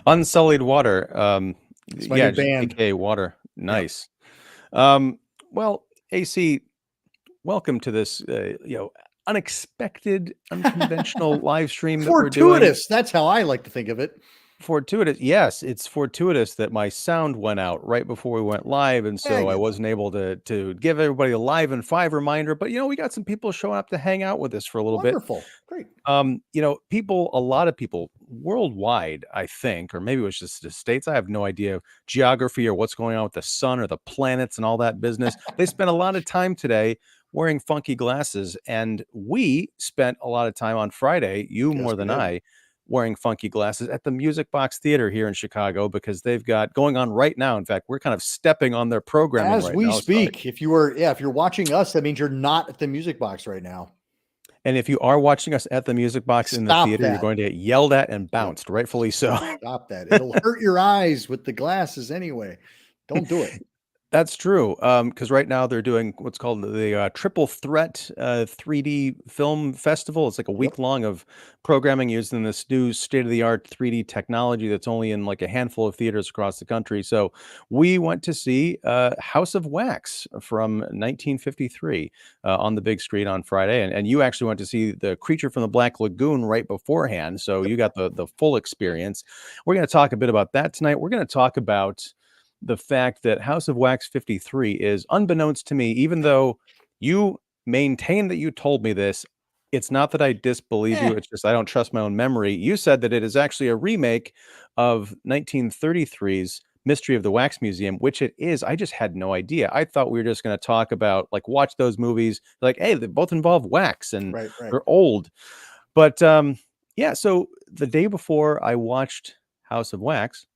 Unsullied Water. It's my Yeah, new just band. AKA Water. Yep. Nice. Well, AC, welcome to this, unexpected, unconventional live stream that we're doing. Fortuitous. That's how I like to think of it. Fortuitous. Yes, it's fortuitous that my sound went out right before we went live, and Yeah, I so I get that. wasn't able to give everybody a live and 5 reminder. But we got some people showing up to hang out with us for a little bit. Wonderful. Great. A lot of people worldwide, I think, or maybe it was just the States. I have no idea geography or what's going on with the sun or the planets and all that business. They spent a lot of time today wearing funky glasses. And we spent a lot of time on Friday, you Yes, more we than did. I, wearing funky glasses at the Music Box Theater here in Chicago because they've got going on right now. In fact, we're kind of stepping on their programming As right we now. So speak, if you're watching us, that means you're not at the Music Box right now. and if you are watching us at the Music Box in the Stop theater, you're that. going to get yelled at and Yep. bounced, rightfully so. Stop that. It'll hurt your eyes with the glasses anyway. Don't do it. That's true. Because right now they're doing what's called the Triple Threat 3D Film Festival. It's like a Yep. week long of programming using this new state of the art 3D technology that's only in like a handful of theaters across the country. So we went to see House of Wax from 1953 on the big screen on Friday, and you actually went to see The Creature from the Black Lagoon right beforehand. So you got the full experience. We're going to talk a bit about that tonight. We're going to talk about the fact that House of Wax 53 is, unbeknownst to me, even though you maintain that you told me this, it's not that I disbelieve you. Eh, It's just I don't trust my own memory. You said that it is actually a remake of 1933's Mystery of the Wax Museum, which it is. I just had no idea. I thought we were just going to talk about, like, watch those movies, like, hey, they both involve wax and right, right. they're old. But yeah, so the day before I watched House of Wax,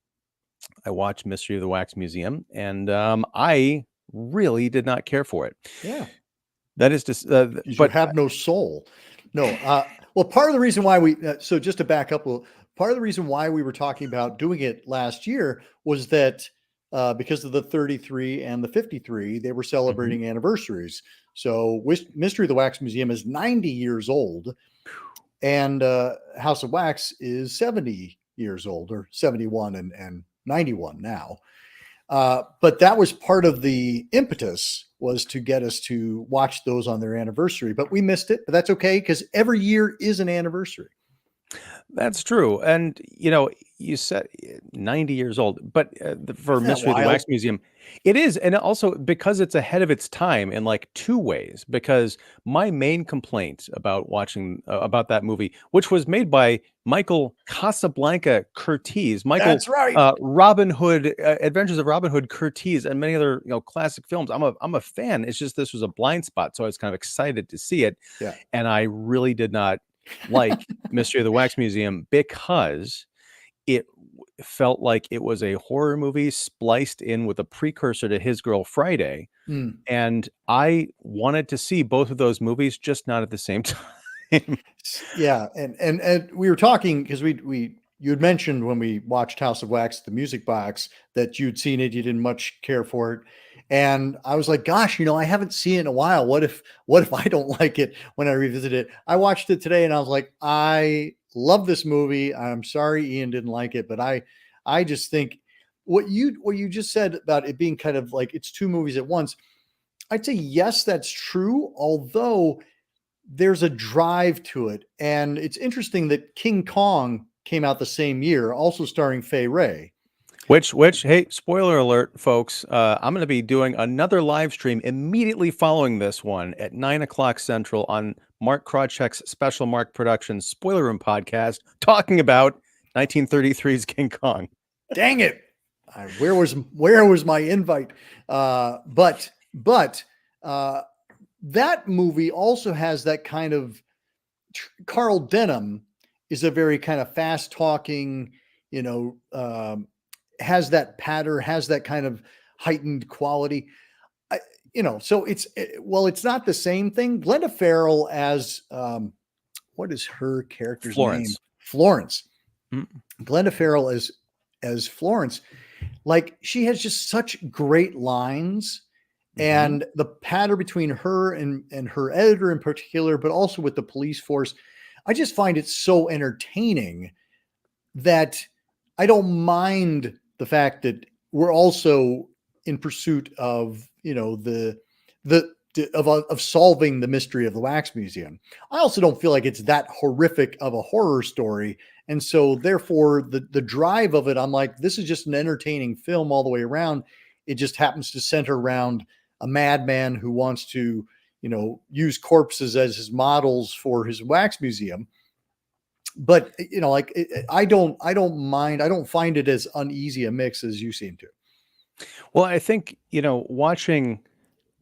I watched Mystery of the Wax Museum, and I really did not care for it. Yeah. That is just, Because you but have no soul. No. Well, part of the reason why so just to back up, part of the reason why we were talking about doing it last year was that because of the 33 and the 53, they were Mhm. celebrating anniversaries. So Mystery of the Wax Museum is 90 years old, and House of Wax is 70 years old, or 71 and 91 now. But that was part of the impetus, was to get us to watch those on their anniversary. But we missed it, but that's okay because every year is an anniversary. That's true. And, you said 90 years old, but for Isn't that Mystery of the Wax wild? Museum, it is. And also because it's ahead of its time in like two ways. Because my main complaint about watching about that movie, which was made by Michael Casablanca Curtiz, Michael That's right. Robin Hood, Adventures of Robin Hood Curtiz, and many other classic films. I'm a fan. It's just this was a blind spot, so I was kind of excited to see it, Yeah. and I really did not like Mystery of the Wax Museum because it felt like it was a horror movie spliced in with a precursor to His Girl Friday, Mm. and I wanted to see both of those movies, just not at the same time. Yeah. And we were talking because you had mentioned when we watched House of Wax, the Music Box, that you'd seen it, you didn't much care for it. And I was like, gosh, I haven't seen it in a while. What if I don't like it when I revisit it? I watched it today and I was like, I love this movie. I'm sorry Ian didn't like it, but I just think what you just said about it being kind of like it's two movies at once. I'd say yes, that's true, although there's a drive to it. And it's interesting that King Kong came out the same year, also starring Fay Wray. Which, hey, spoiler alert, folks. I'm going to be doing another live stream immediately following this one at 9 o'clock Central on Mark Krawcheck's Special Mark Productions Spoiler Room podcast, talking about 1933's King Kong. Dang it. Where was my invite? But that movie also has that kind of Carl Denham is a very kind of fast talking, has that patter, has that kind of heightened quality. So it's not the same thing. Glenda Farrell as what is her character's name? Florence. Florence. Mm. Glenda Farrell as Florence, like she has just such great lines, Mhm. and the patter between her and her editor in particular, but also with the police force, I just find it so entertaining that I don't mind the fact that we're also in pursuit of, the of solving the mystery of the wax museum. I also don't feel like it's that horrific of a horror story. And so therefore the drive of it, I'm like, this is just an entertaining film all the way around. It just happens to center around a madman who wants to, use corpses as his models for his wax museum. But like I don't mind. I don't find it as uneasy a mix as you seem to. Well, I think, watching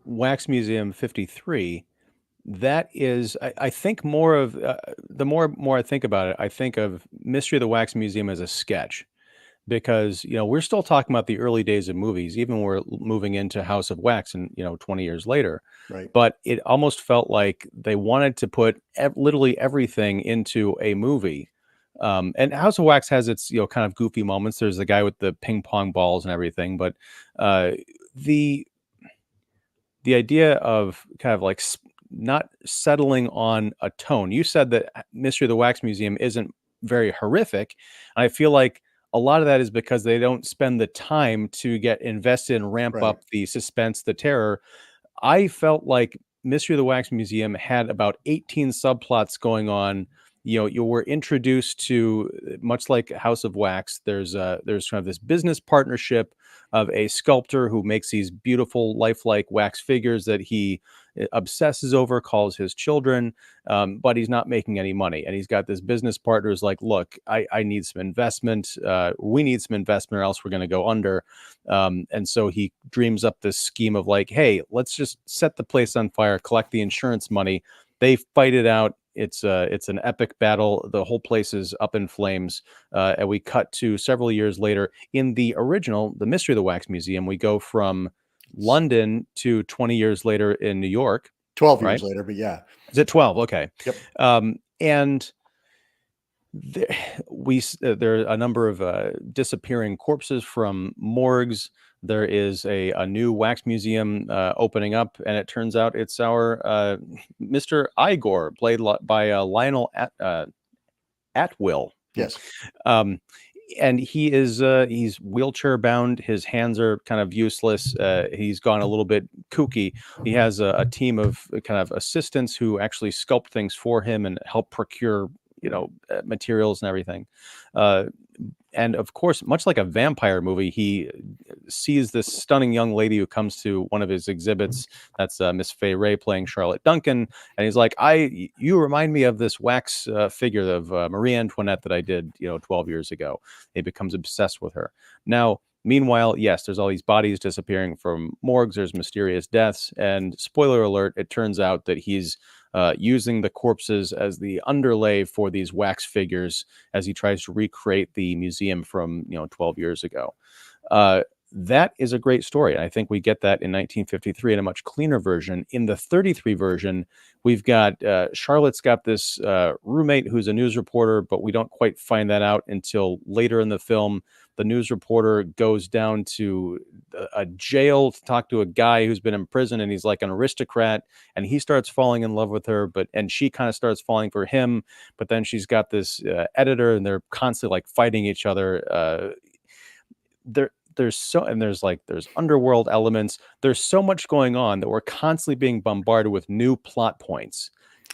Wax Museum 53, that is, I think more of, the more I think about it, I think of Mystery of the Wax Museum as a sketch. Because, we're still talking about the early days of movies, even when we're moving into House of Wax and, 20 years later. Right. But it almost felt like they wanted to put literally everything into a movie. And House of Wax has its, kind of goofy moments. There's the guy with the ping pong balls and everything. But uh, the the idea of kind of like not settling on a tone. You said that Mystery of the Wax Museum isn't very horrific. I feel like a lot of that is because they don't spend the time to get invested and ramp Right. up the suspense, the terror. I felt like Mystery of the Wax Museum had about 18 subplots going on. You were introduced to, much like House of Wax, there's kind of this business partnership of a sculptor who makes these beautiful lifelike wax figures that he obsesses over, calls his children, but he's not making any money. And he's got this business partner who's like, look, I need some investment. We need some investment or else we're going to go under. And so he dreams up this scheme of like, hey, let's just set the place on fire, collect the insurance money. They fight it out. It's an epic battle. The whole place is up in flames. And we cut to several years later in the original, The Mystery of the Wax Museum. We go from London to 20 years later in New York. 12 right? years later, but yeah. Is it 12? Okay. Yep. And there, there are a number of disappearing corpses from morgues. There is a new wax museum opening up, and it turns out it's our Mr. Igor, played by Lionel Atwill. Yes. And he's wheelchair bound. His hands are kind of useless. He's gone a little bit kooky. He has a team of kind of assistants who actually sculpt things for him and help procure, materials and everything. And of course, much like a vampire movie, he sees this stunning young lady who comes to one of his exhibits. That's Miss Fay Ray playing Charlotte Duncan. And he's like, you remind me of this wax figure of Marie Antoinette that I did, 12 years ago. He becomes obsessed with her. Now, meanwhile, yes, there's all these bodies disappearing from morgues. There's mysterious deaths. And spoiler alert, it turns out that he's using the corpses as the underlay for these wax figures as he tries to recreate the museum from 12 years ago. That is a great story. I think we get that in 1953 in a much cleaner version. In the 33 version, we've got Charlotte's got this roommate who's a news reporter, but we don't quite find that out until later in the film. The news reporter goes down to a jail to talk to a guy who's been in prison, and he's like an aristocrat, and he starts falling in love with her, and she kind of starts falling for him. But then she's got this editor, and they're constantly like fighting each other. There's underworld elements. There's so much going on that we're constantly being bombarded with new plot points,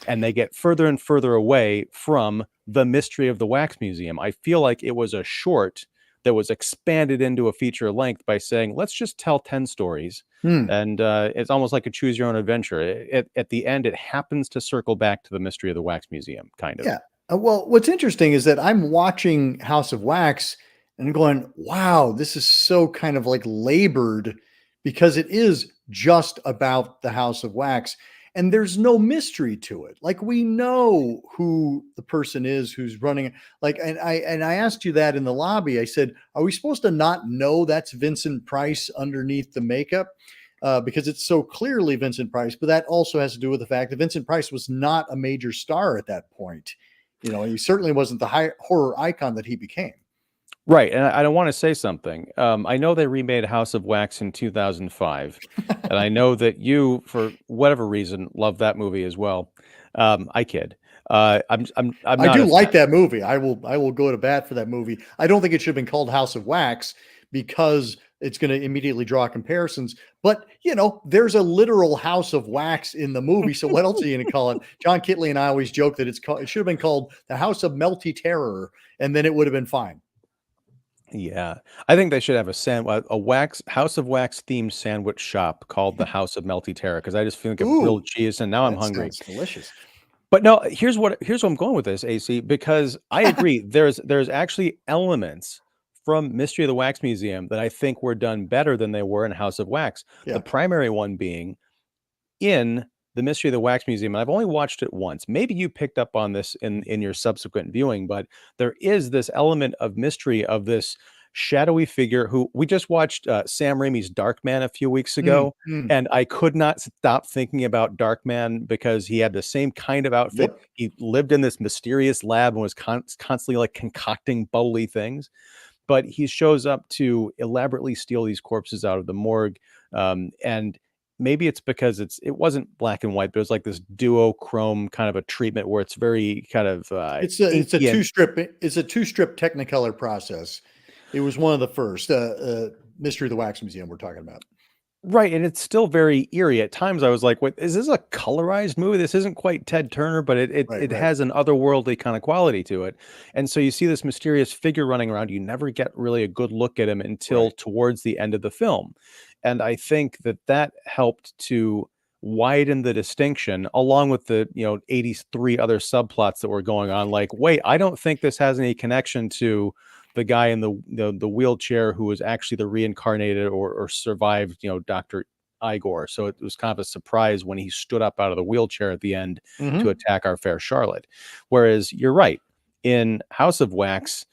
and they get further and further away from the Mystery of the Wax Museum. I feel like it was a short that was expanded into a feature length by saying, let's just tell 10 stories. And it's almost like a choose your own adventure. At the end, it happens to circle back to the Mystery of the Wax Museum, kind of. Yeah. Well, what's interesting is that I'm watching House of Wax and going, wow, this is so kind of like labored, because it is just about the House of Wax. And there's no mystery to it. Like, we know who the person is who's running it. Like, and I asked you that in the lobby. I said, are we supposed to not know that's Vincent Price underneath the makeup? Because it's so clearly Vincent Price. But that also has to do with the fact that Vincent Price was not a major star at that point. He certainly wasn't the high horror icon that he became. Right. And I don't want to say something. I know they remade House of Wax in 2005. And I know that you, for whatever reason, love that movie as well. I kid. I'm I not do a fan. like that movie. I will go to bat for that movie. I don't think it should have been called House of Wax because it's going to immediately draw comparisons. But there's a literal house of wax in the movie. So what else are you going to call it? John Kitley and I always joke that it should have been called the House of Melty Terror, and then it would have been fine. Yeah, I think they should have a wax House of Wax themed sandwich shop called the House of Melty Terror because I just think of Ooh, grilled cheese, and now I'm that hungry. sounds delicious. But no, here's what I'm going with this, AC, because I agree. There's actually elements from Mystery of the Wax Museum that I think were done better than they were in House of Wax. The Yeah. primary one being in the Mystery of the Wax Museum, and I've only watched it once. Maybe you picked up on this in your subsequent viewing, but there is this element of mystery of this shadowy figure who we just watched Sam Raimi's Darkman a few weeks Mm, ago, mm. and I could not stop thinking about Darkman because he had the same kind of outfit. Yep. He lived in this mysterious lab and was constantly like concocting bubbly things, but he shows up to elaborately steal these corpses out of the morgue. And maybe it's because it wasn't black and white, but it was like this duochrome kind of a treatment where it's very kind of It's a inky and two-strip Technicolor process. It was one of the first Mystery of the Wax Museum we're talking about. right, and it's still very eerie. At times I was like, "Wait, is this a colorized movie? This isn't quite Ted Turner, but it Right, it right, has an otherworldly kind of quality to it." And so you see this mysterious figure running around. You never get really a good look at him until right. towards the end of the film. And I think that helped to widen the distinction along with the, 83 other subplots that were going on. Like, wait, I don't think this has any connection to the guy in the wheelchair who was actually the reincarnated or survived, Dr. Igor. So it was kind of a surprise when he stood up out of the wheelchair at the end to Mhm. attack our fair Charlotte. Whereas you're right, in House of Wax,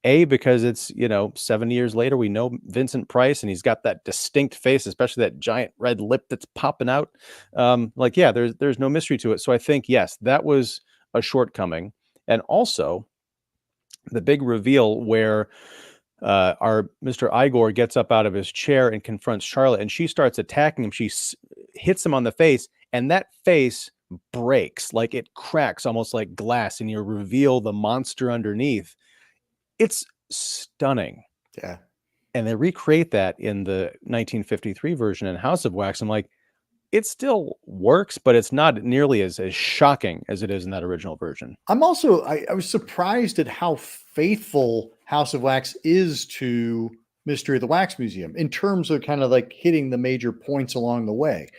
because it's 70 years later, we know Vincent Price, and he's got that distinct face, especially that giant red lip that's popping out. Like, yeah, there's no mystery to it. So I think yes, that was a shortcoming, and also the big reveal where our Mr. Igor gets up out of his chair and confronts Charlotte, and she starts attacking him. She hits him on the face, and that face breaks, like it cracks almost like glass, and you reveal the monster underneath. It's stunning. Yeah. And they recreate that in the 1953 version in House of Wax. I'm like, it still works, but it's not nearly as shocking as it is in that original version. I was surprised at how faithful House of Wax is to Mystery of the Wax Museum in terms of kind of like hitting the major points along the way.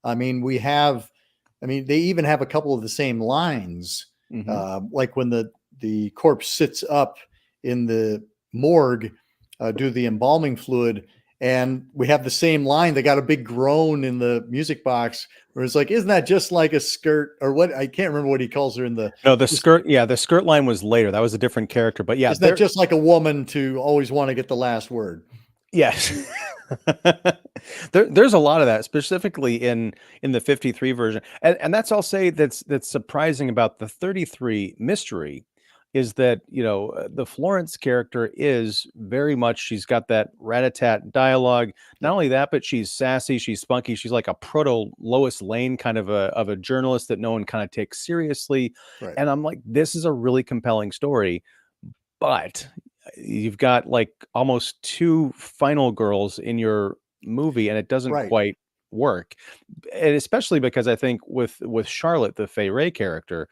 I mean, they even have a couple of the same lines, Mhm. like when the corpse sits up in the morgue, due to the embalming fluid, and we have the same line. They got a big groan in the music box where it's like, "Isn't that just like a skirt?" Or what? I can't remember what he calls her in the. No, the skirt line was later. That was a different character, but yeah, Isn't that just like a woman to always want to get the last word? yes. There's a lot of that, specifically in the 53 version. And that's, I'll say, that's surprising about the 33 mystery is that, the Florence character is very much, she's got that rat-a-tat dialogue. Not Yep. only that, but she's sassy, she's spunky, she's like a proto Lois Lane kind of a journalist that no one kind of takes seriously. Right. And I'm like, this is a really compelling story, but you've got like almost two final girls in your movie, and it doesn't Right. quite work. And especially because I think with Charlotte, the Fay Ray character,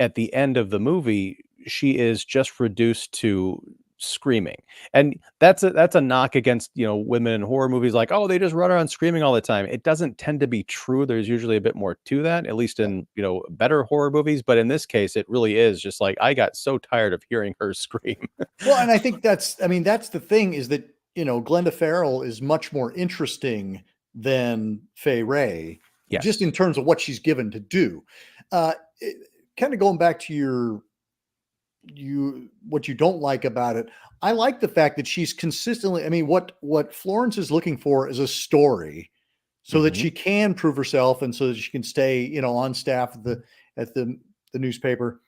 at the end of the movie, she is just reduced to screaming. And that's a knock against, women in horror movies, like, oh, they just run around screaming all the time. It doesn't tend to be true. There's usually a bit more to that, at least Yeah. in, better horror movies. But in this case, it really is just like I got so tired of hearing her scream. Well, and I think that's the thing is that, Glenda Farrell is much more interesting than Fay Ray, just Yes. in terms of what she's given to do. Uh, Kind of going back to what you don't like about it. I like the fact that she's consistently, I mean, what Florence is looking for is a story so that Mhm. she can prove herself and so that she can stay, on staff at the newspaper.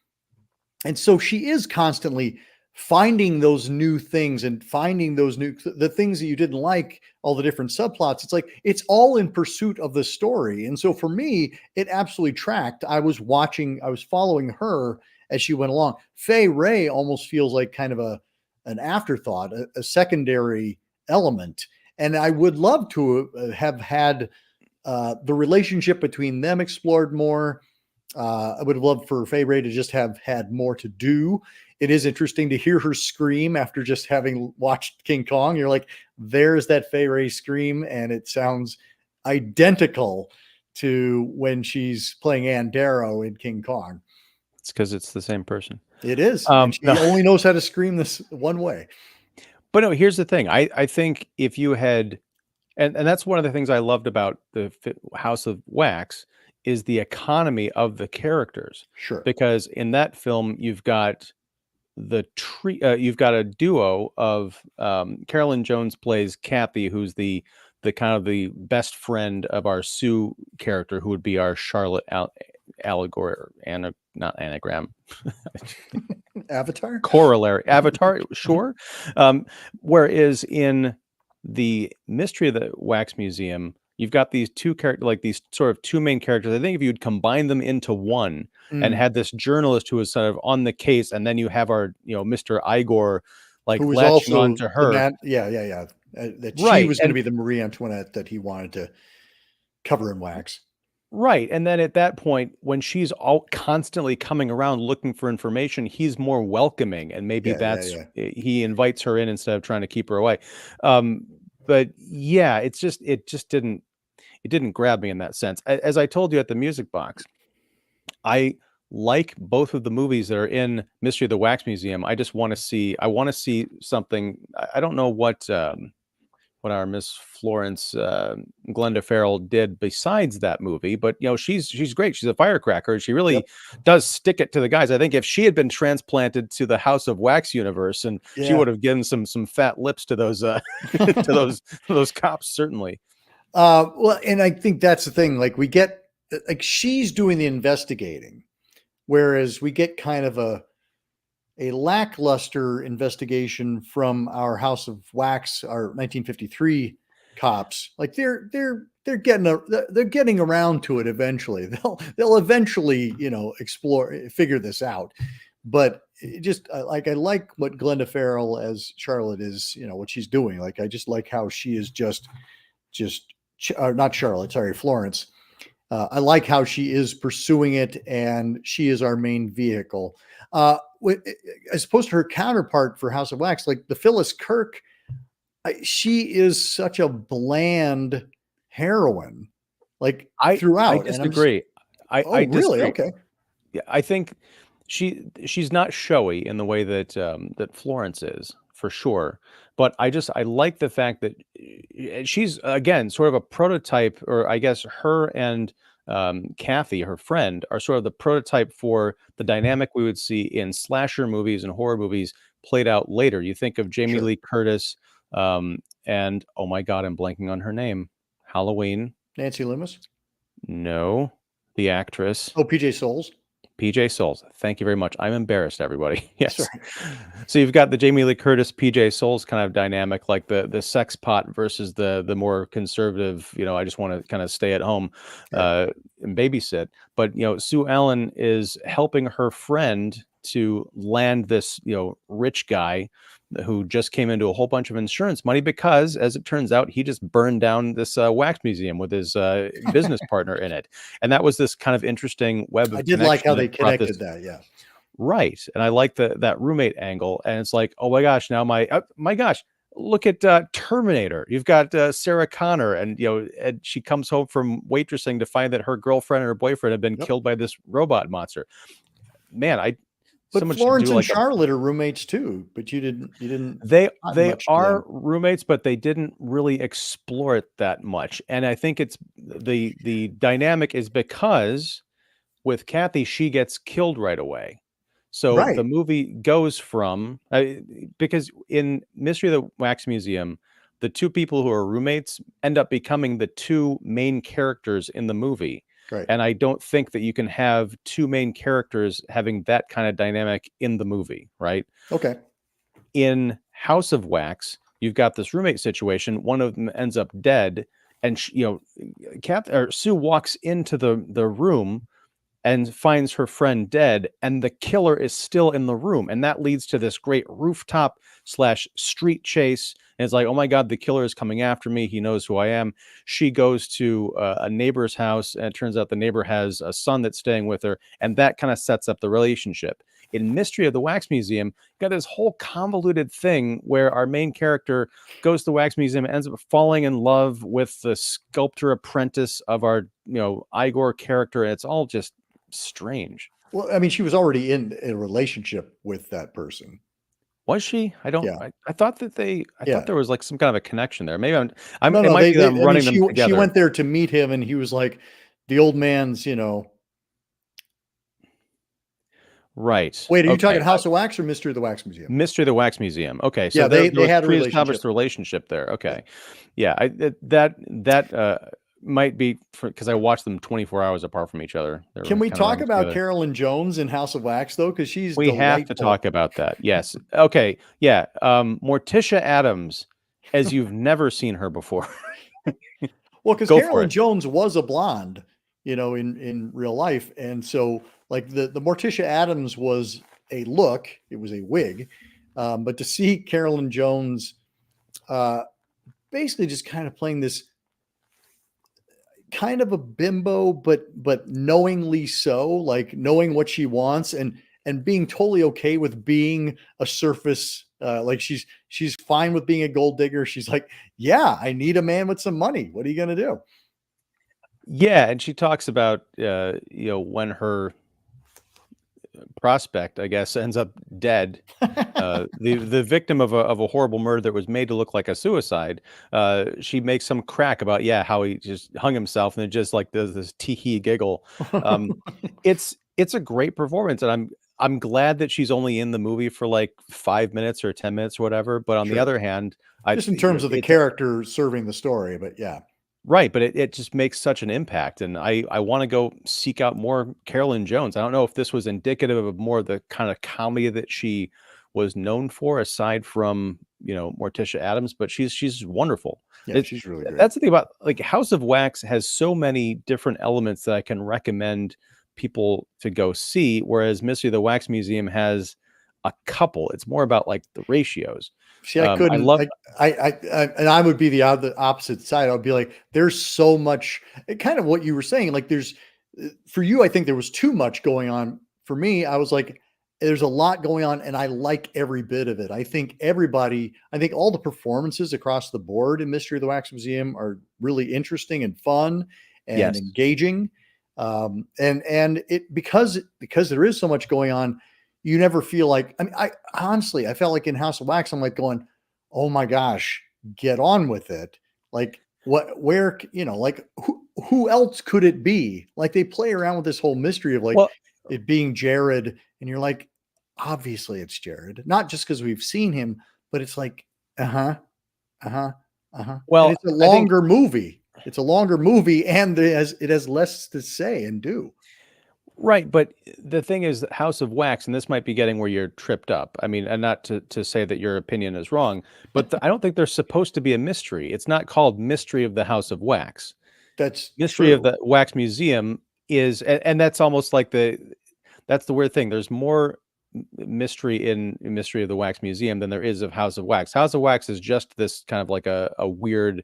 And so she is constantly finding those new things and finding those the things that you didn't like, all the different subplots. It's like it's all in pursuit of the story. And so for me, it absolutely tracked. I was following her as she went along. Fay Wray almost feels like kind of an afterthought, a secondary element. And I would love to have had the relationship between them explored more. I would have loved for Fay Wray to just have had more to do. It is interesting to hear her scream after just having watched King Kong. You're like, there's that Fay Wray scream, and it sounds identical to when she's playing Ann Darrow in King Kong. It's because it's the same person. It is. And she only knows how to scream this one way. But no, here's the thing. I think if you had, and that's one of the things I loved about the House of Wax is the economy of the characters. Sure. Because in that film, you've got you've got a duo of Carolyn Jones plays Kathy, who's the kind of the best friend of our Sue character, who would be our Charlotte allegory, not anagram. Avatar? Corollary. Avatar, sure. Whereas in the Mystery of the Wax Museum, you've got these two characters, like these sort of two main characters. I think if you'd combine them into one and had this journalist who was sort of on the case, and then you have our, Mr. Igor, like latching on to her. That she was going to be the Marie Antoinette that he wanted to cover in wax. Right. And then at that point, when she's all constantly coming around looking for information, he's more welcoming, and maybe he invites her in instead of trying to keep her away. But yeah, it didn't grab me in that sense. As I told you at the Music Box, I like both of the movies that are in Mystery of the Wax Museum. I want to see something. I don't know what our Miss Florence Glenda Farrell did besides that movie, but she's great. She's a firecracker. She really does stick it to the guys. I think if she had been transplanted to the House of Wax universe, and she would have given some fat lips to those to those cops, certainly. Well, and I think that's the thing. Like, we get, like, she's doing the investigating, whereas we get kind of a lackluster investigation from our House of Wax, our 1953 cops. Like, they're getting around to it eventually. They'll eventually, figure this out. But I like what Glenda Farrell as Charlotte is, what she's doing. Like, I just like how she is not Charlotte, sorry, Florence. I like how she is pursuing it, and she is our main vehicle. As opposed to her counterpart for House of Wax, like the Phyllis Kirk, she is such a bland heroine, like throughout. I disagree. I really? disagree. Okay. Yeah, I think she's not showy in the way that that Florence is, for sure. But I like the fact that she's, again, sort of a prototype, or I guess her and Kathy, her friend, are sort of the prototype for the dynamic we would see in slasher movies and horror movies played out later. You think of Jamie Lee Curtis, and oh my God, I'm blanking on her name. Halloween. Nancy Loomis? No, the actress. Oh, PJ Souls. PJ Souls. Thank you very much. I'm embarrassed, everybody. Yes. Sorry. So you've got the Jamie Lee Curtis, PJ Souls kind of dynamic, like the sex pot versus the more conservative, I just want to kind of stay at home and babysit. But, Sue Ellen is helping her friend to land this, rich guy who just came into a whole bunch of insurance money because, as it turns out, he just burned down this wax museum with his business partner in it. And that was this kind of interesting web of I did like how they connected that. Yeah. Right. And I like that roommate angle. And it's like, oh my gosh, now my gosh, look at Terminator. You've got Sarah Connor, and and she comes home from waitressing to find that her girlfriend and her boyfriend have been killed by this robot monster. Man, But Florence and Charlotte are roommates too, but you didn't. They are roommates, but they didn't really explore it that much. And I think it's the dynamic is because with Kathy, she gets killed right away. So the movie goes from, because in Mystery of the Wax Museum, the two people who are roommates end up becoming the two main characters in the movie. Right. And I don't think that you can have two main characters having that kind of dynamic in the movie, right? Okay. In House of Wax, you've got this roommate situation. One of them ends up dead, and Sue walks into the room and finds her friend dead, and the killer is still in the room, and that leads to this great rooftop slash street chase. And it's like, oh my god, the killer is coming after me. He knows who I am. She goes to a neighbor's house, and it turns out the neighbor has a son that's staying with her, and that kind of sets up the relationship. In Mystery of the Wax Museum, you got this whole convoluted thing where our main character goes to the wax museum and ends up falling in love with the sculptor apprentice of our Igor character, and it's all just strange. Well, I mean, she was already in a relationship with that person. Was she? I don't. Yeah. I thought that they. I Yeah. thought there was like some kind of a connection there. Maybe I'm. No, It no, might be that I'm I mean, running them she together. went there to meet him, and he was like the old man's, Right. Wait, are you Okay. talking House of Wax or Mystery of the Wax Museum? Mystery of the Wax Museum. Okay. So Yeah, there they was had a pre-established relationship. relationship there. Okay. Yeah. That might be because I watched them 24 hours apart from each other. They Can were we kind of talk running about together. Carolyn Jones in House of Wax though? Because she's We have to delightful. talk about that. Yes. Okay. Yeah. Morticia Addams, as you've never seen her before. Well, because Go for Carolyn it. Jones was a blonde, in real life, and so like the Morticia Addams was a look, it was a wig, but to see Carolyn Jones, basically just kind of playing this kind of a bimbo, but knowingly so, like knowing what she wants and being totally okay with being a surface. Like she's fine with being a gold digger. She's like, yeah, I need a man with some money. What are you gonna do? Yeah, and she talks about when her prospect, I guess, ends up dead. The victim of a horrible murder that was made to look like a suicide. She makes some crack about how he just hung himself, and it just like does this tee giggle. It's a great performance, and I'm glad that she's only in the movie for like 5 minutes or 10 minutes or whatever. But on the Sure. other hand, Just in terms of the character serving the story, but yeah. right, but it just makes such an impact, and I want to go seek out more Carolyn Jones. I don't know if this was indicative of more of the kind of comedy that she was known for, aside from Morticia Addams, but she's wonderful. Yeah, she's really great. That's the thing about like House of Wax has so many different elements that I can recommend people to go see, whereas Mystery of the Wax Museum has a couple. It's more about like the ratios. See, I couldn't. And I would be the opposite side. I would be like, there's so much. Kind of what you were saying. Like, there's for you. I think there was too much going on. For me, I was like, there's a lot going on, and I like every bit of it. I think all the performances across the board in Mystery of the Wax Museum are really interesting and fun and engaging. And it because there is so much going on. You never feel like, I mean, I honestly felt like in House of Wax, I'm like going, oh my gosh, get on with it. Like where, like who else could it be? Like they play around with this whole mystery of like it being Jared. And you're like, obviously it's Jared, not just because we've seen him, but it's like, well, and it's a longer movie. It's a longer movie and it has less to say and do. Right, but the thing is that House of Wax, and this might be getting where you're tripped up. I mean, and not to say that your opinion is wrong, but I don't think there's supposed to be a mystery. It's not called Mystery of the House of Wax. That's Mystery of the Wax Museum is, and that's almost like that's the weird thing. There's more mystery in Mystery of the Wax Museum than there is of House of Wax. House of Wax is just this kind of like a weird,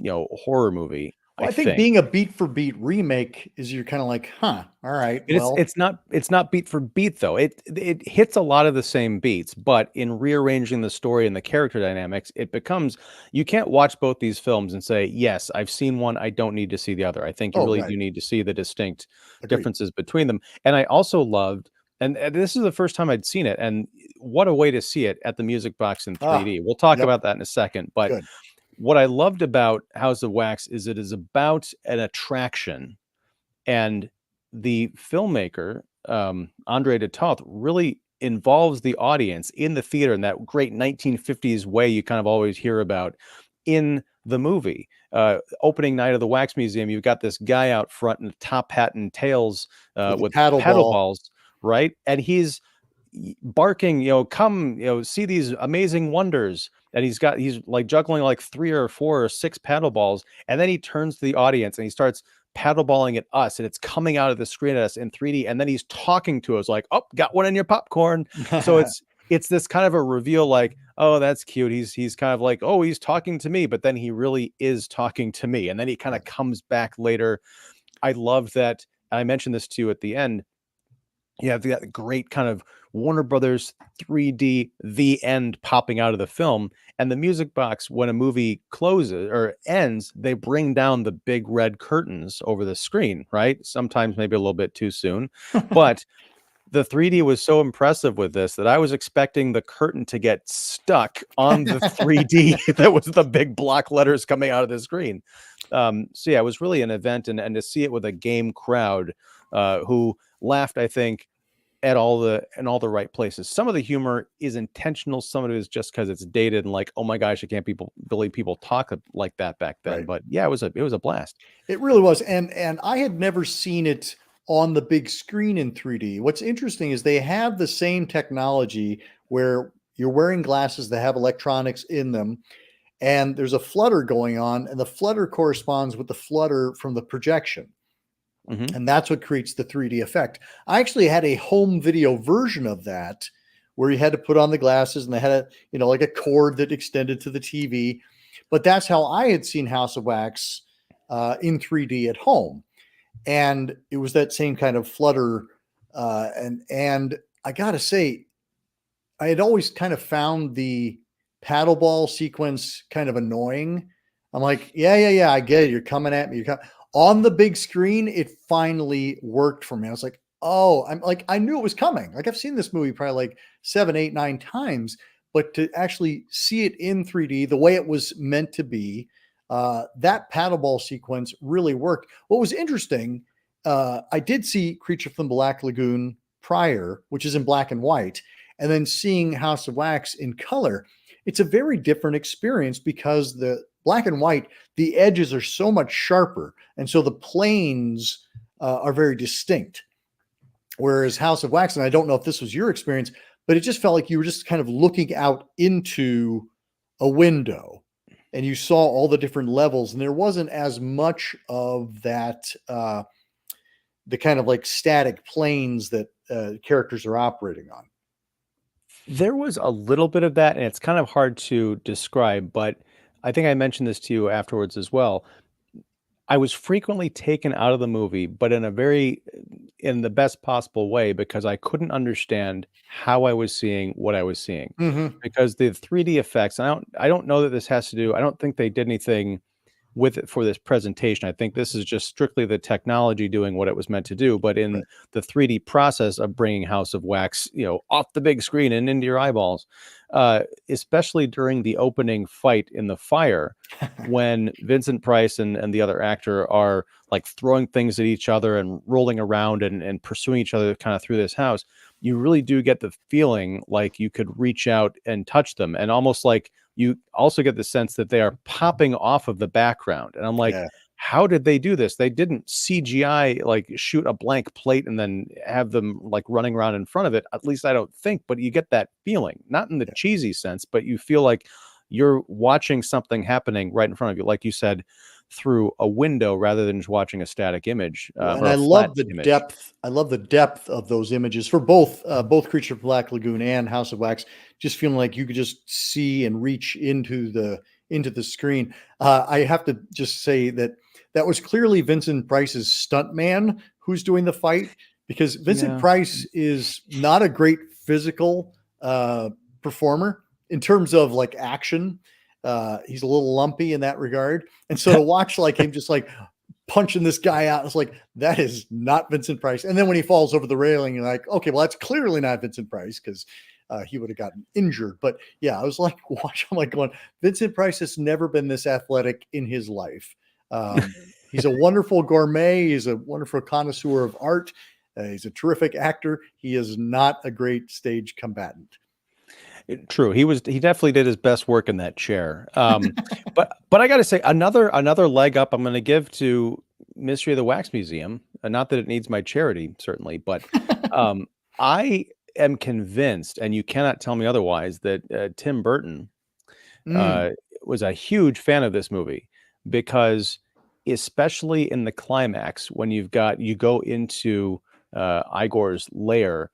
horror movie. Well, I think being a beat for beat remake is you're kind of like, all right. It's not beat for beat though. It hits a lot of the same beats, but in rearranging the story and the character dynamics, it becomes you can't watch both these films and say, yes, I've seen one, I don't need to see the other. I think you really do need to see the distinct differences between them. And I also loved, and this is the first time I'd seen it, and what a way to see it at the Music Box in 3D. We'll talk about that in a second, but what I loved about House of Wax is it is about an attraction, and the filmmaker, Andre de Toth, really involves the audience in the theater in that great 1950s way you kind of always hear about in the movie. Opening night of the Wax Museum, you've got this guy out front in a top hat and tails with paddle balls, right? And he's barking, come, see these amazing wonders. And he's like juggling like 3 or 4 or 6 paddle balls. And then he turns to the audience and he starts paddle balling at us, and it's coming out of the screen at us in 3D. And then he's talking to us like, oh, got one in your popcorn. So it's this kind of a reveal like, oh, that's cute. He's kind of like, oh, he's talking to me, but then he really is talking to me. And then he kind of comes back later. I love that. I mentioned this to you at the end. You have that great kind of Warner Brothers 3D, the end popping out of the film. And the music box, when a movie closes or ends, they bring down the big red curtains over the screen, right? Sometimes maybe a little bit too soon. But the 3D was so impressive with this that I was expecting the curtain to get stuck on the 3D that was the big block letters coming out of the screen. So yeah, it was really an event, and to see it with a game crowd who laughed, I think, at all the right places. Some of the humor is intentional. Some of it is just because it's dated and like, oh my gosh, I can't believe people talk like that back then. Right. But yeah, it was a blast. It really was. And I had never seen it on the big screen in 3D. What's interesting is they have the same technology where you're wearing glasses that have electronics in them, and there's a flutter going on, and the flutter corresponds with the flutter from the projection. Mhm. And that's what creates the 3D effect. I actually had a home video version of that where you had to put on the glasses and they had like a cord that extended to the TV. But that's how I had seen House of Wax in 3D at home. And it was that same kind of flutter. And I got to say, I had always kind of found the paddleball sequence kind of annoying. I'm like, yeah, I get it. You're coming at me. On the big screen, it finally worked for me. I was like, oh, I knew it was coming. Like, I've seen this movie probably like 7, 8, 9 times, but to actually see it in 3D the way it was meant to be, that paddleball sequence really worked. What was interesting, I did see Creature from the Black Lagoon prior, which is in black and white, and then seeing House of Wax in color. It's a very different experience because the black and white, the edges are so much sharper. And so the planes are very distinct. Whereas House of Wax, and I don't know if this was your experience, but it just felt like you were just kind of looking out into a window and you saw all the different levels. And there wasn't as much of that, the kind of like static planes that characters are operating on. There was a little bit of that, and it's kind of hard to describe, but I think I mentioned this to you afterwards as well. I was frequently taken out of the movie, but in the best possible way, because I couldn't understand how I was seeing what I was seeing. Mm-hmm. Because the 3D effects, I don't know that this has to do, I don't think they did anything with it for this presentation. I think this is just strictly the technology doing what it was meant to do. But in the 3D process of bringing House of Wax, off the big screen and into your eyeballs, especially during the opening fight in the fire, when Vincent Price and the other actor are like throwing things at each other and rolling around and pursuing each other kind of through this house, you really do get the feeling like you could reach out and touch them, and almost like you also get the sense that they are popping off of the background. And I'm like, how did they do this? They didn't CGI, like shoot a blank plate and then have them like running around in front of it. At least I don't think, but you get that feeling, not in the cheesy sense, but you feel like you're watching something happening right in front of you. Like you said, through a window rather than just watching a static image. And I love the depth. I love the depth of those images for both Creature of Black Lagoon and House of Wax. Just feeling like you could just see and reach into the screen. I have to just say that was clearly Vincent Price's stuntman who's doing the fight, because Vincent Price is not a great physical performer in terms of like action. He's a little lumpy in that regard. And so to watch like him just like punching this guy out, it's like, that is not Vincent Price. And then when he falls over the railing, you're like, okay, well, that's clearly not Vincent Price, because he would have gotten injured. But yeah, I was like, I'm like going, Vincent Price has never been this athletic in his life. He's a wonderful gourmet. He's a wonderful connoisseur of art. He's a terrific actor. He is not a great stage combatant. True. He definitely did his best work in that chair. But I got to say, another leg up I'm going to give to Mystery of the Wax Museum. Not that it needs my charity, certainly, but I am convinced, and you cannot tell me otherwise, that Tim Burton Mm, uh, was a huge fan of this movie, because especially in the climax when you go into Igor's lair,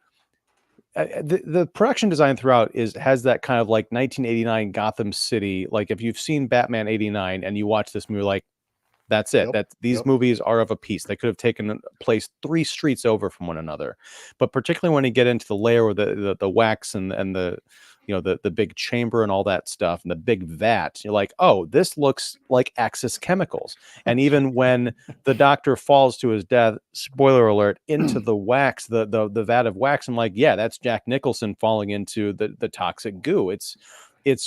the production design throughout has that kind of like 1989 Gotham City. Like if you've seen Batman 89 and you watch this movie, like that's it. yep. That these Yep. movies are of a piece. They could have taken place 3 streets over from one another. But particularly when you get into the layer with the wax and the the big chamber and all that stuff and the big vat, you're like, oh, this looks like Axis chemicals. And even when the doctor falls to his death, spoiler alert, into the wax, the vat of wax, I'm like, yeah, that's Jack Nicholson falling into the toxic goo. It's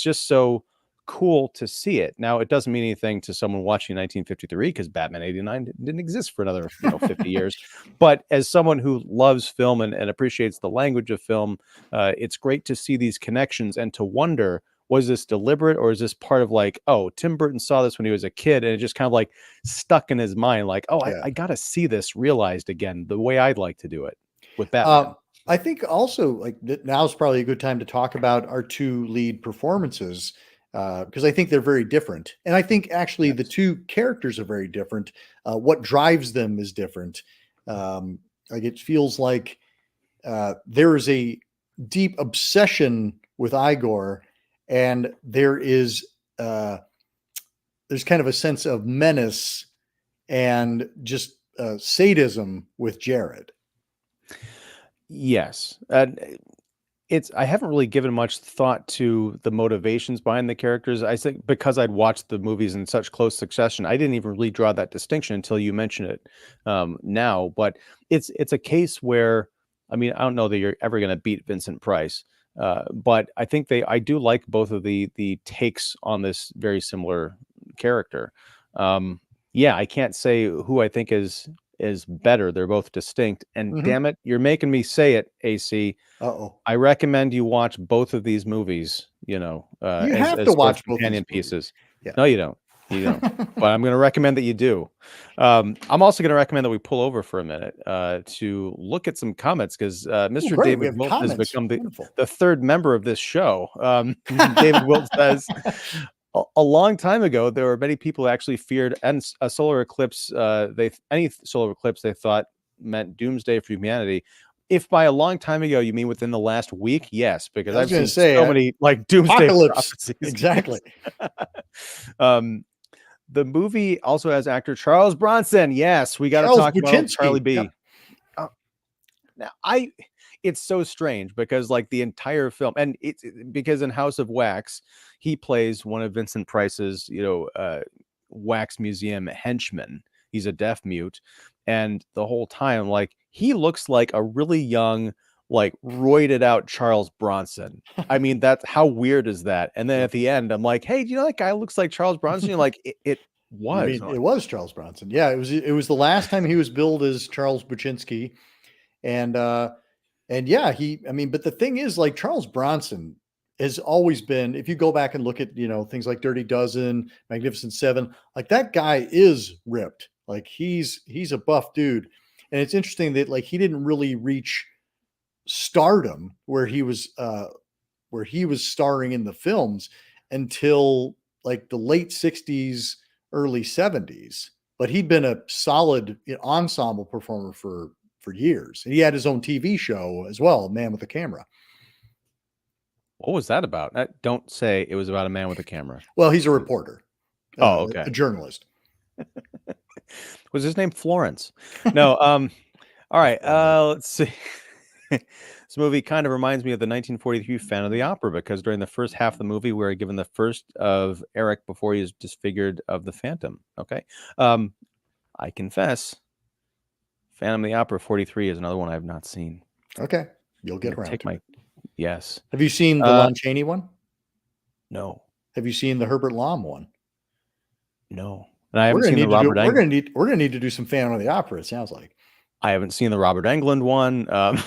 just so cool to see it. Now, it doesn't mean anything to someone watching 1953 because Batman 89 didn't exist for another 50 years. But as someone who loves film and appreciates the language of film, it's great to see these connections and to wonder, was this deliberate, or is this part of like, oh, Tim Burton saw this when he was a kid and it just kind of like stuck in his mind, like, oh, Yeah. I got to see this realized again the way I'd like to do it with Batman. I think also like now's probably a good time to talk about our 2 lead performances, because I think they're very different. And I think actually the Yes. 2 characters are very different. What drives them is different. Like it feels like there is a deep obsession with Igor, and there's kind of a sense of menace and just sadism with Jared. Yes. I haven't really given much thought to the motivations behind the characters. I think because I'd watched the movies in such close succession, I didn't even really draw that distinction until you mention it now. But it's a case where, I mean, I don't know that you're ever going to beat Vincent Price, but I think I do like both of the takes on this very similar character. Yeah, I can't say who I think is better. They're both distinct, and Mhm. damn it, you're making me say it, AC. Uh-oh. I recommend you watch both of these movies, You have to as sort of watch both these companion movies. pieces. Yeah. No, you don't. You don't. But I'm going to recommend that you do. I'm also going to recommend that we pull over for a minute to look at some comments, because Oh, Mr. great. We David have Wilt has comments. become Wonderful. the 3rd member of this show. David Wilt says, a long time ago, there were many people who actually feared a solar eclipse. Any solar eclipse they thought meant doomsday for humanity. If by a long time ago you mean within the last week, yes, because I was I've going seen to say so many like doomsday apocalypse. prophecies. Exactly. um, the movie also has actor Charles Bronson. Yes, we got to Charles talk about old Charlie Buczynski. B. Yep. Uh, Now, it's so strange because like the entire film, and it's because in House of Wax, he plays one of Vincent Price's, wax museum henchmen. He's a deaf mute, and the whole time, like he looks like a really young, like roided out Charles Bronson. I mean, that's how weird is that? And then Yep. at the end, I'm like, hey, do you know that guy looks like Charles Bronson? You're like, it You was. mean I'm it like, was Charles Bronson? Yeah, it was the last time he was billed as Charles Buczynski, and yeah, I mean, but the thing is, like Charles Bronson has always been. If you go back and look at things like Dirty Dozen, Magnificent Seven, like that guy is ripped. Like he's a buff dude, and it's interesting that like he didn't really reach stardom where he was starring in the films until like the late 60s, early 70s. But he'd been a solid ensemble performer for years. And he had his own TV show as well, Man with a Camera. what was that about? Don't say it was about a man with a camera. Well, he's a reporter, Oh, okay. a journalist. Was his name Florence? No. All right. Let's see. This movie kind of reminds me of the 1943 Phantom of the Opera, because during the first half of the movie, we were given the first of Eric before he was disfigured of the Phantom. Okay. I confess, Phantom of the Opera 43 is another one I have not seen. Okay. You'll get around to it. Yes. Have you seen the Lon Chaney one? No. Have you seen the Herbert Lom one? No. And I haven't seen the Robert We're Englund. gonna need to do some Phantom of the Opera, it sounds like. I haven't seen the Robert Englund one. Yeah.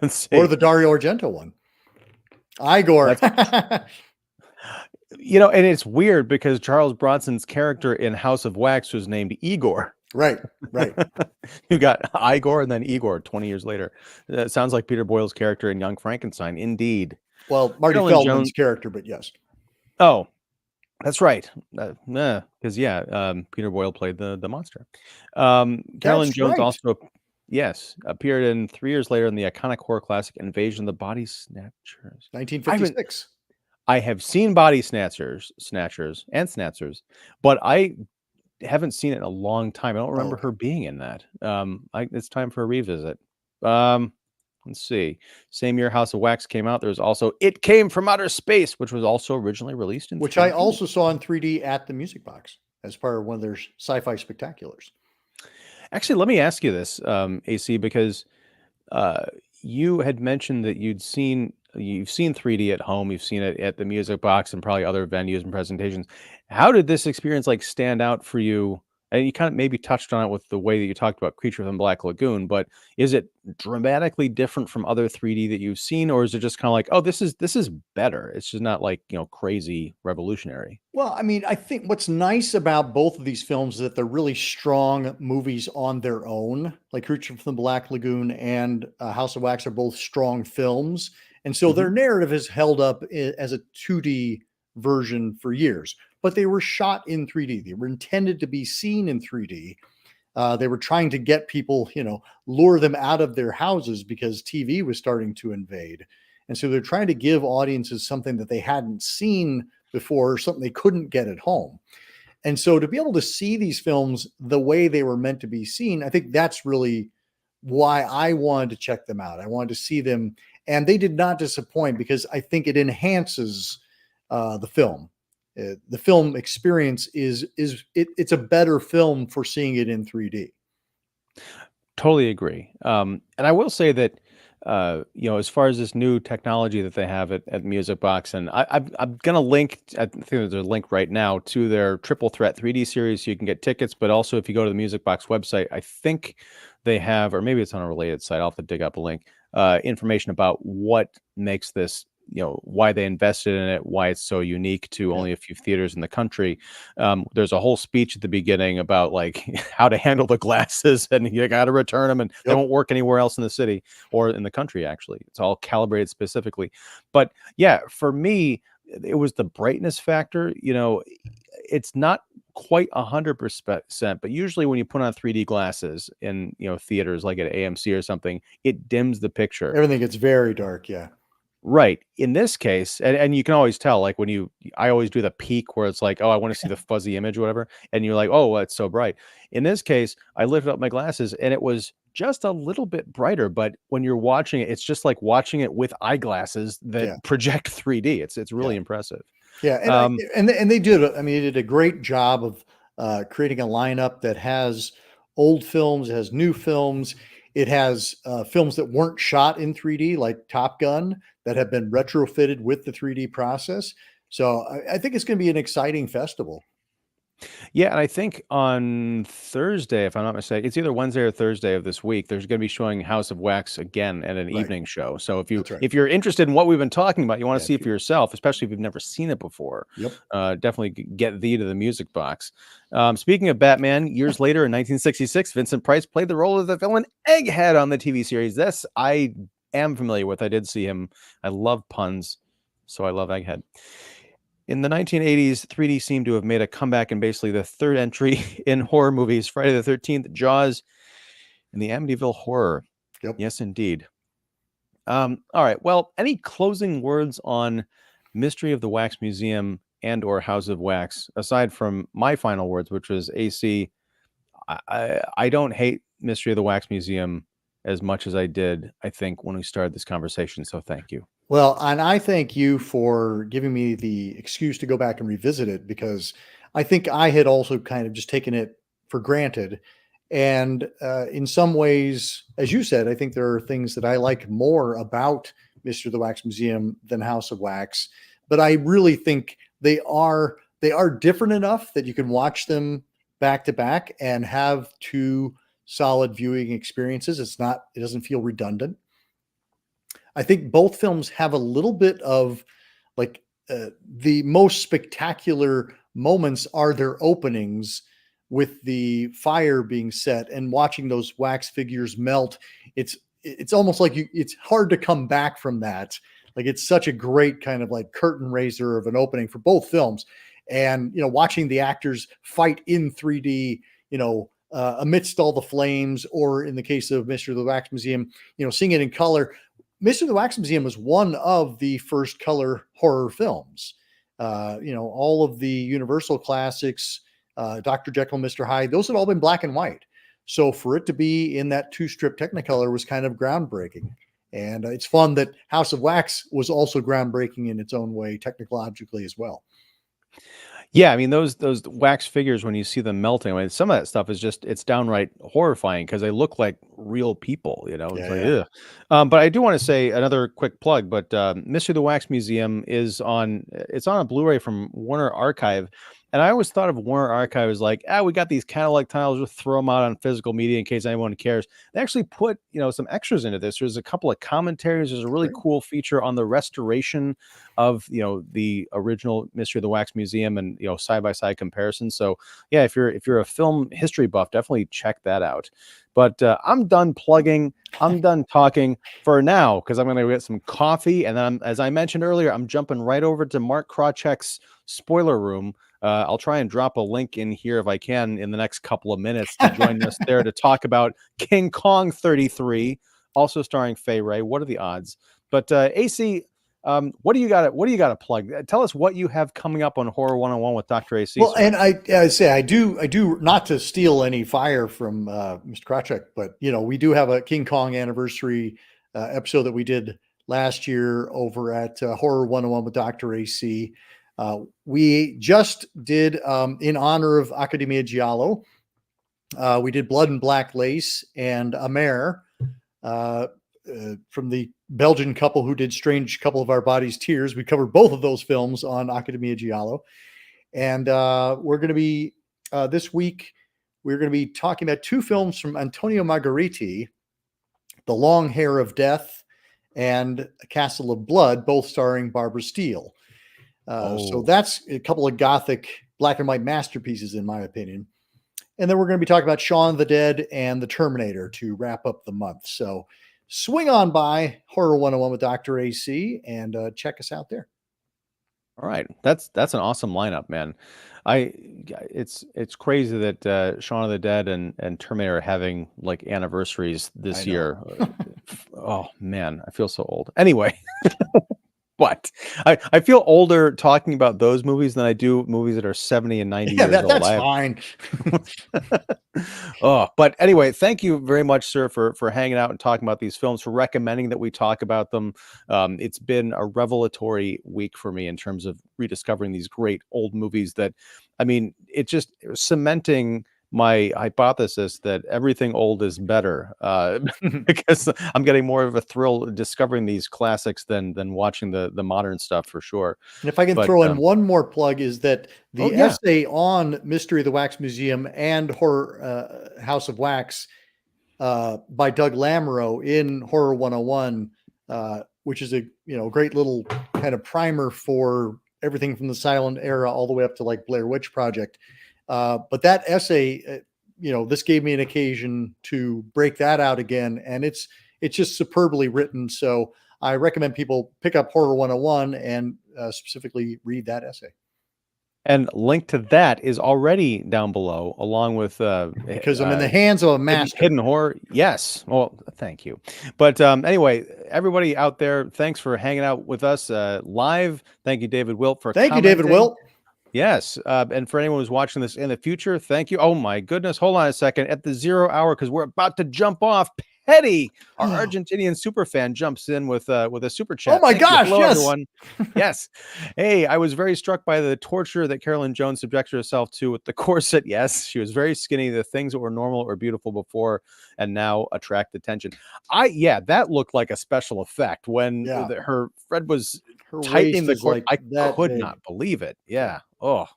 Let's see. Or the Dario Argento one. Igor. And it's weird because Charles Bronson's character in House of Wax was named Igor. Right, right. You got Igor and then Igor 20 years later. That sounds like Peter Boyle's character in Young Frankenstein. Indeed. Well, Marty Carolyn Feldman's Jones. character, but yes. Oh, that's right. Because Peter Boyle played the monster. Carolyn That's Jones right. also, yes, appeared in 3 years later in the iconic horror classic Invasion of the Body Snatchers. I haven't 1956. I have seen Body Snatchers, but I haven't seen it in a long time. I don't Oh, remember okay. her being in that. It's time for a revisit. Um, let's see. Same year House of Wax came out. There was also It Came from Outer Space, which was also originally released in Which I 3D. also saw in 3D at the Music Box as part of one of their sci-fi spectaculars. Actually, let me ask you this, AC, because uh, you had mentioned that you've seen 3D at home, you've seen it at the Music Box and probably other venues and presentations. How did this experience like stand out for you? And you kind of maybe touched on it with the way that you talked about Creature from the Black Lagoon, but is it dramatically different from other 3D that you've seen, or is it just kind of like, oh, this is better? It's just not like crazy revolutionary. Well, I mean, I think what's nice about both of these films is that they're really strong movies on their own. Like Creature from the Black Lagoon and House of Wax are both strong films. And so Hmm. their narrative has held up as a 2D version for years, but they were shot in 3D. They were intended to be seen in 3D. They were trying to get people, lure them out of their houses because TV was starting to invade. And so they're trying to give audiences something that they hadn't seen before, something they couldn't get at home. And so to be able to see these films the way they were meant to be seen, I think that's really why I wanted to check them out. I wanted to see them, and they did not disappoint because I think it enhances the film. The film experience it's a better film for seeing it in 3D. Totally agree. And I will say that, as far as this new technology that they have at Music Box, and I'm going to link, I think there's a link right now to their Triple Threat 3D series so you can get tickets. But also, if you go to the Music Box website, I think they have, or maybe it's on a related site, I'll have to dig up a link, information about what makes this. Why they invested in it, why it's so unique to Yeah. only a few theaters in the country. There's a whole speech at the beginning about like how to handle the glasses, and you got to return them, and they Yep. won't work anywhere else in the city or in the country. Actually, it's all calibrated specifically. But yeah, for me, it was the brightness factor. It's not quite 100%, but usually when you put on 3D glasses in theaters like at AMC or something, it dims the picture. Everything gets very dark. Yeah. Right. In this case, and you can always tell, like I always do the peak where it's like, oh, I want to see the fuzzy image or whatever. And you're like, oh, well, it's so bright. In this case, I lifted up my glasses and it was just a little bit brighter. But when you're watching it, it's just like watching it with eyeglasses that Yeah. project 3D. It's really Yeah. impressive. Yeah. Um, And they did. I mean, they did a great job of creating a lineup that has old films, it has new films, it has films that weren't shot in 3D, like Top Gun, that have been retrofitted with the 3D process. So I think it's going to be an exciting festival. Yeah, and I think on Thursday, if I'm not mistaken, it's either Wednesday or Thursday of this week, there's going to be showing House of Wax again at an Right. evening show. So if you That's right. if you're interested in what we've been talking about, you want to Yeah. see it for yourself, especially if you've never seen it before, Yep. definitely get thee to the Music Box. Speaking of Batman, years later in 1966, Vincent Price played the role of the villain Egghead on the TV series. This I am familiar with. I did see him. I love puns, so I love Egghead. In the 1980s, 3D seemed to have made a comeback in basically the third entry in horror movies, Friday the 13th, Jaws, and the Amityville Horror. Yep. Yes, indeed. All right. Well, any closing words on Mystery of the Wax Museum and or House of Wax, aside from my final words, which was AC, I don't hate Mystery of the Wax Museum as much as I did, I think, when we started this conversation. So thank you. Well, and I thank you for giving me the excuse to go back and revisit it because I think I had also kind of just taken it for granted. And in some ways, as you said, I think there are things that I like more about Mr. the Wax Museum than House of Wax. But I really think they are different enough that you can watch them back to back and have two solid viewing experiences. It doesn't feel redundant. I think both films have a little bit of like the most spectacular moments are their openings with the fire being set and watching those wax figures melt. It's almost like it's hard to come back from that. Like, it's such a great kind of like curtain raiser of an opening for both films. And, watching the actors fight in 3D, amidst all the flames, or in the case of Mystery of the Wax Museum, seeing it in color. Mystery of the Wax Museum was one of the first color horror films. All of the Universal classics, Dr. Jekyll, Mr. Hyde, those have all been black and white. So for it to be in that 2-strip Technicolor was kind of groundbreaking. And it's fun that House of Wax was also groundbreaking in its own way, technologically as well. Yeah, I mean those wax figures, when you see them melting, I mean, some of that stuff is just, it's downright horrifying because they look like real people. It's like, Yeah. ugh. But I do want to say another quick plug. But Mystery of the Wax Museum it's on a Blu-ray from Warner Archive. And I always thought of Warner Archive as like, we got these catalog titles, we'll throw them out on physical media in case anyone cares. They actually put, some extras into this. There's a couple of commentaries. There's a really cool feature on the restoration of, the original Mystery of the Wax Museum, and, side-by-side comparisons. So yeah, if you're a film history buff, definitely check that out. But I'm done plugging. I'm done talking for now, because I'm going to get some coffee. And then, as I mentioned earlier, I'm jumping right over to Mark Krawcheck's spoiler room. I'll try and drop a link in here if I can in the next couple of minutes to join us there to talk about King Kong 33, also starring Fay Wray. What are the odds? But AC, what do you got? What do you got to plug? Tell us what you have coming up on Horror 101 with Dr. AC. Well, and I say I do not to steal any fire from Mr. Krawcheck, but we do have a King Kong anniversary episode that we did last year over at Horror 101 with Dr. AC. We just did, in honor of Accademia Giallo, we did Blood and Black Lace and Amer, from the Belgian couple who did Strange Couple of Our Bodies' Tears. We covered both of those films on Accademia Giallo. And we're going to be, this week, we're going to be talking about 2 films from Antonio Margheriti, The Long Hair of Death and Castle of Blood, both starring Barbara Steele. So that's a couple of gothic black and white masterpieces, in my opinion. And then we're going to be talking about Shaun of the Dead and The Terminator to wrap up the month. So swing on by Horror 101 with Dr. AC and check us out there. All right. That's an awesome lineup, man. It's crazy that Shaun of the Dead and Terminator are having like anniversaries this year. Oh man, I feel so old. Anyway. What? I feel older talking about those movies than I do movies that are 70 and 90 years old. That's fine. But anyway, thank you very much, sir, for hanging out and talking about these films, for recommending that we talk about them. It's been a revelatory week for me in terms of rediscovering these great old movies that, I mean, it was cementing my hypothesis that everything old is better, because I'm getting more of a thrill discovering these classics than watching the modern stuff, for sure. And if I can throw in one more plug, is that the essay on Mystery of the Wax Museum and Horror House of Wax by Doug Lamoureux in Horror 101, which is a great little kind of primer for everything from the silent era all the way up to like Blair Witch Project. But that essay, this gave me an occasion to break that out again, and it's just superbly written. So I recommend people pick up Horror 101 and specifically read that essay. And link to that is already down below, along with because I'm in the hands of a master. Hidden Horror. Yes. Well, thank you. But anyway, everybody out there, thanks for hanging out with us live. Thank you, David Wilt, for commenting. You, David Wilt. Yes. And for anyone who's watching this in the future, thank you. Oh my goodness. Hold on a second. At the 0 hour, because we're about to jump off, Petty, our Argentinian super fan, jumps in with a super chat. Oh my gosh. Hello, yes. everyone. Yes. Hey, I was very struck by the torture that Carolyn Jones subjected herself to with the corset. Yes. She was very skinny. The things that were normal or beautiful before and now attract attention. That looked like a special effect when her Fred was tightening the corset. I could not believe it. Yeah. Oh,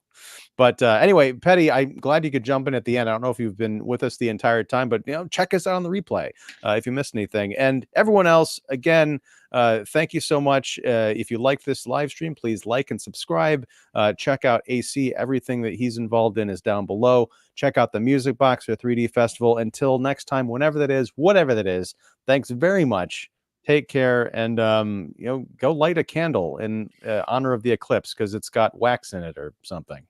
But anyway, Petty, I'm glad you could jump in at the end. I don't know if you've been with us the entire time, but check us out on the replay if you missed anything. And everyone else, again, thank you so much. If you like this live stream, please like and subscribe. Check out AC. Everything that he's involved in is down below. Check out the Music Box or 3D Festival. Until next time, whenever that is, whatever that is, thanks very much. Take care, and go light a candle in honor of the eclipse because it's got wax in it or something.